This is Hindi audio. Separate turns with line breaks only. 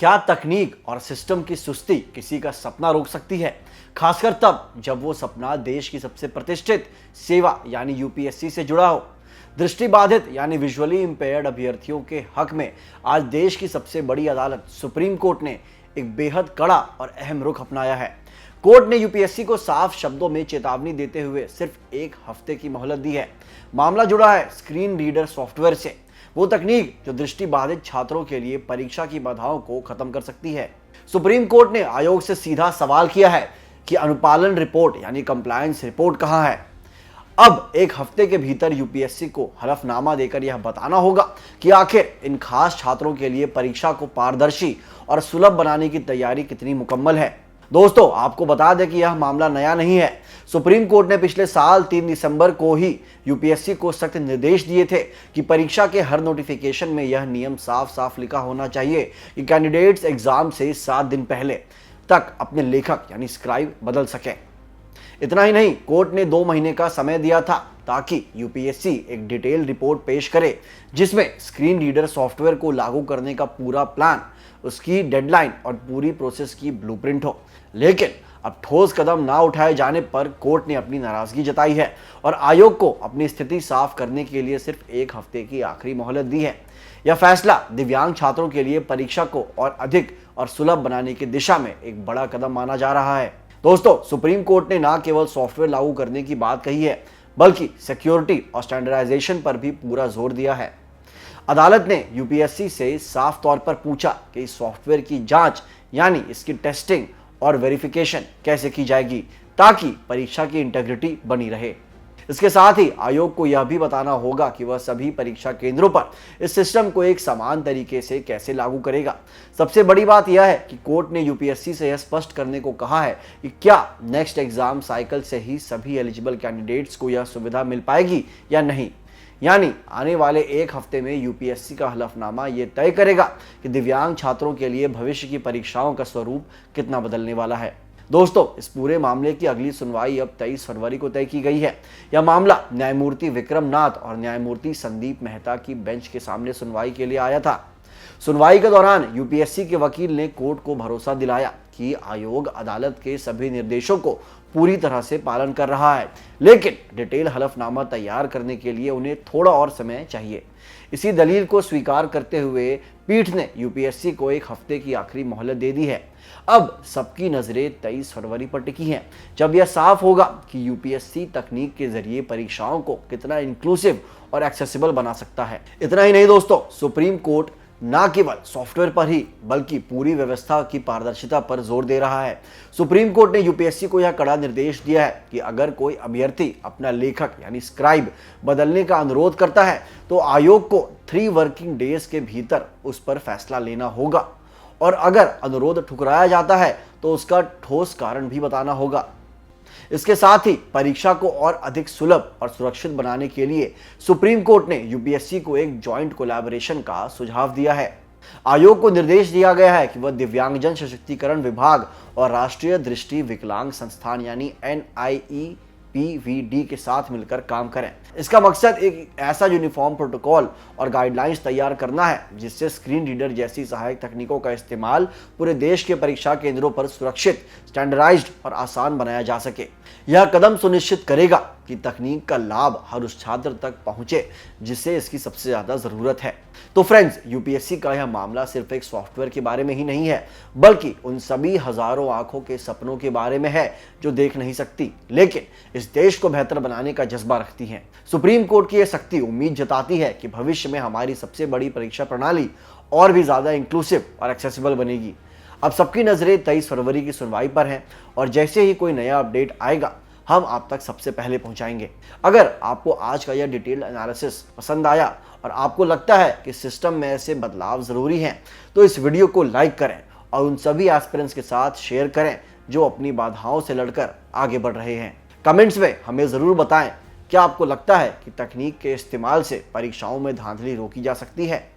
क्या तकनीक और सिस्टम की सुस्ती किसी का सपना रोक सकती है, खासकर तब जब वो सपना देश की सबसे प्रतिष्ठित सेवा यानी यूपीएससी से जुड़ा हो। दृष्टिबाधित यानी विजुअली इंपेयर्ड अभ्यर्थियों के हक में आज देश की सबसे बड़ी अदालत सुप्रीम कोर्ट ने एक बेहद कड़ा और अहम रुख अपनाया है। कोर्ट ने यूपीएससी को साफ शब्दों में चेतावनी देते हुए सिर्फ एक हफ्ते की मोहलत दी है। मामला जुड़ा है स्क्रीन रीडर सॉफ्टवेयर से, वो तकनीक जो दृष्टिबाधित छात्रों के लिए परीक्षा की बाधाओं को खत्म कर सकती है। सुप्रीम कोर्ट ने आयोग से सीधा सवाल किया है कि अनुपालन रिपोर्ट यानी कंप्लायंस रिपोर्ट कहां है। अब एक हफ्ते के भीतर यूपीएससी को हलफनामा देकर यह बताना होगा कि आखिर इन खास छात्रों के लिए परीक्षा को पारदर्शी और सुलभ बनाने की तैयारी कितनी मुकम्मल है। दोस्तों, आपको बता दें कि यह मामला नया नहीं है। सुप्रीम कोर्ट ने पिछले साल 3 दिसंबर को ही यूपीएससी को सख्त निर्देश दिए थे कि परीक्षा के हर नोटिफिकेशन में यह नियम साफ साफ लिखा होना चाहिए कि कैंडिडेट्स एग्जाम से 7 दिन पहले तक अपने लेखक यानी स्क्राइब बदल सकें। इतना ही नहीं, कोर्ट ने 2 महीने का समय दिया था ताकि यूपीएससी एक डिटेल रिपोर्ट पेश करे जिसमें स्क्रीन रीडर सॉफ्टवेयर को लागू करने का पूरा प्लान, उसकी डेडलाइन और पूरी प्रोसेस की ब्लूप्रिंट हो। लेकिन अब ठोस कदम ना उठाए जाने पर कोर्ट ने अपनी नाराजगी जताई है और आयोग को अपनी स्थिति साफ करने के लिए सिर्फ 1 हफ्ते की आखिरी मोहलत दी है। यह फैसला दिव्यांग छात्रों के लिए परीक्षा को और अधिक और सुलभ बनाने की दिशा में एक बड़ा कदम माना जा रहा है। दोस्तों, सुप्रीम कोर्ट ने न केवल सॉफ्टवेयर लागू करने की बात कही है बल्कि सिक्योरिटी और स्टैंडर्डाइजेशन पर भी पूरा जोर दिया है। अदालत ने यूपीएससी से साफ तौर पर पूछा कि इस सॉफ्टवेयर की जांच यानी इसकी टेस्टिंग और वेरिफिकेशन कैसे की जाएगी ताकि परीक्षा की इंटीग्रिटी बनी रहे। इसके साथ ही आयोग को यह भी बताना होगा कि वह सभी परीक्षा केंद्रों पर इस सिस्टम को एक समान तरीके से कैसे लागू करेगा। सबसे बड़ी बात यह है कि कोर्ट ने यूपीएससी से यह स्पष्ट करने को कहा है कि क्या नेक्स्ट एग्जाम साइकिल से ही सभी एलिजिबल कैंडिडेट्स को यह सुविधा मिल पाएगी या नहीं। यानी आने वाले 1 हफ्ते में यूपीएससी का हलफनामा ये तय करेगा कि दिव्यांग छात्रों के लिए भविष्य की परीक्षाओं का स्वरूप कितना बदलने वाला है। दोस्तों, इस पूरे मामले की अगली सुनवाई अब 23 फरवरी को तय की गई है। यह मामला न्यायमूर्ति विक्रम नाथ और न्यायमूर्ति संदीप मेहता की बेंच के सामने सुनवाई के लिए आया था। सुनवाई के दौरान यूपीएससी के वकील ने कोर्ट को भरोसा दिलाया कि आयोग अदालत के सभी निर्देशों को पूरी तरह से पालन कर रहा है, लेकिन डिटेल हलफनामा तैयार करने के लिए उन्हें थोड़ा और समय चाहिए। इसी दलील को स्वीकार करते हुए पीठ ने यूपीएससी को 1 हफ्ते की आखिरी मोहलत दे दी है। अब सबकी नजरें 23 फरवरी पर टिकी हैं, जब यह साफ होगा कि यूपीएससी तकनीक के जरिए परीक्षाओं को कितना इंक्लूसिव और एक्सेसिबल बना सकता है। इतना ही नहीं दोस्तों, सुप्रीम कोर्ट न केवल सॉफ्टवेयर पर ही बल्कि पूरी व्यवस्था की पारदर्शिता पर जोर दे रहा है। सुप्रीम कोर्ट ने यूपीएससी को यह कड़ा निर्देश दिया है कि अगर कोई अभ्यर्थी अपना लेखक यानी स्क्राइब बदलने का अनुरोध करता है तो आयोग को 3 वर्किंग डेज के भीतर उस पर फैसला लेना होगा और अगर अनुरोध ठुकराया जाता है तो उसका ठोस कारण भी बताना होगा। इसके साथ ही परीक्षा को और अधिक सुलभ और सुरक्षित बनाने के लिए सुप्रीम कोर्ट ने यूपीएससी को एक जॉइंट कोलैबोरेशन का सुझाव दिया है। आयोग को निर्देश दिया गया है कि वह दिव्यांगजन सशक्तिकरण विभाग और राष्ट्रीय दृष्टि विकलांग संस्थान यानी NIEPVD के साथ मिलकर काम करें। इसका मकसद एक ऐसा यूनिफॉर्म प्रोटोकॉल और गाइडलाइंस तैयार करना है जिससे स्क्रीन रीडर जैसी सहायक तकनीकों का इस्तेमाल पूरे देश के परीक्षा केंद्रों पर सुरक्षित, स्टैंडर्डाइज्ड और आसान बनाया जा सके। यह कदम सुनिश्चित करेगा कि तकनीक का लाभ हर उस छात्र तक पहुंचे जिसे इसकी सबसे ज्यादा जरूरत है। तो फ्रेंड्स, यूपीएससी का यह मामला सिर्फ एक सॉफ्टवेयर के बारे में ही नहीं है बल्कि उन सभी हजारों आंखों के सपनों के बारे में है जो देख नहीं सकती लेकिन इस देश को बेहतर बनाने का जज्बा रखती हैं। सुप्रीम कोर्ट की यह सख्ती उम्मीद जताती है कि भविष्य में हमारी सबसे बड़ी परीक्षा प्रणाली और भी ज्यादा इंक्लूसिव और एक्सेसिबल बनेगी। अब सबकी नजरें 23 फरवरी की सुनवाई पर हैं और जैसे ही कोई नया अपडेट आएगा हम आप तक सबसे पहले पहुंचाएंगे। अगर आपको आज का यह डिटेल्ड एनालिसिस पसंद आया और आपको लगता है कि सिस्टम में ऐसे बदलाव जरूरी हैं तो इस वीडियो को लाइक करें और उन सभी एस्पिरेंट्स के साथ शेयर करें जो अपनी बाधाओं से लड़कर आगे बढ़ रहे हैं। कमेंट्स में हमें जरूर बताएं, क्या आपको लगता है कि तकनीक के इस्तेमाल से परीक्षाओं में धांधली रोकी जा सकती है।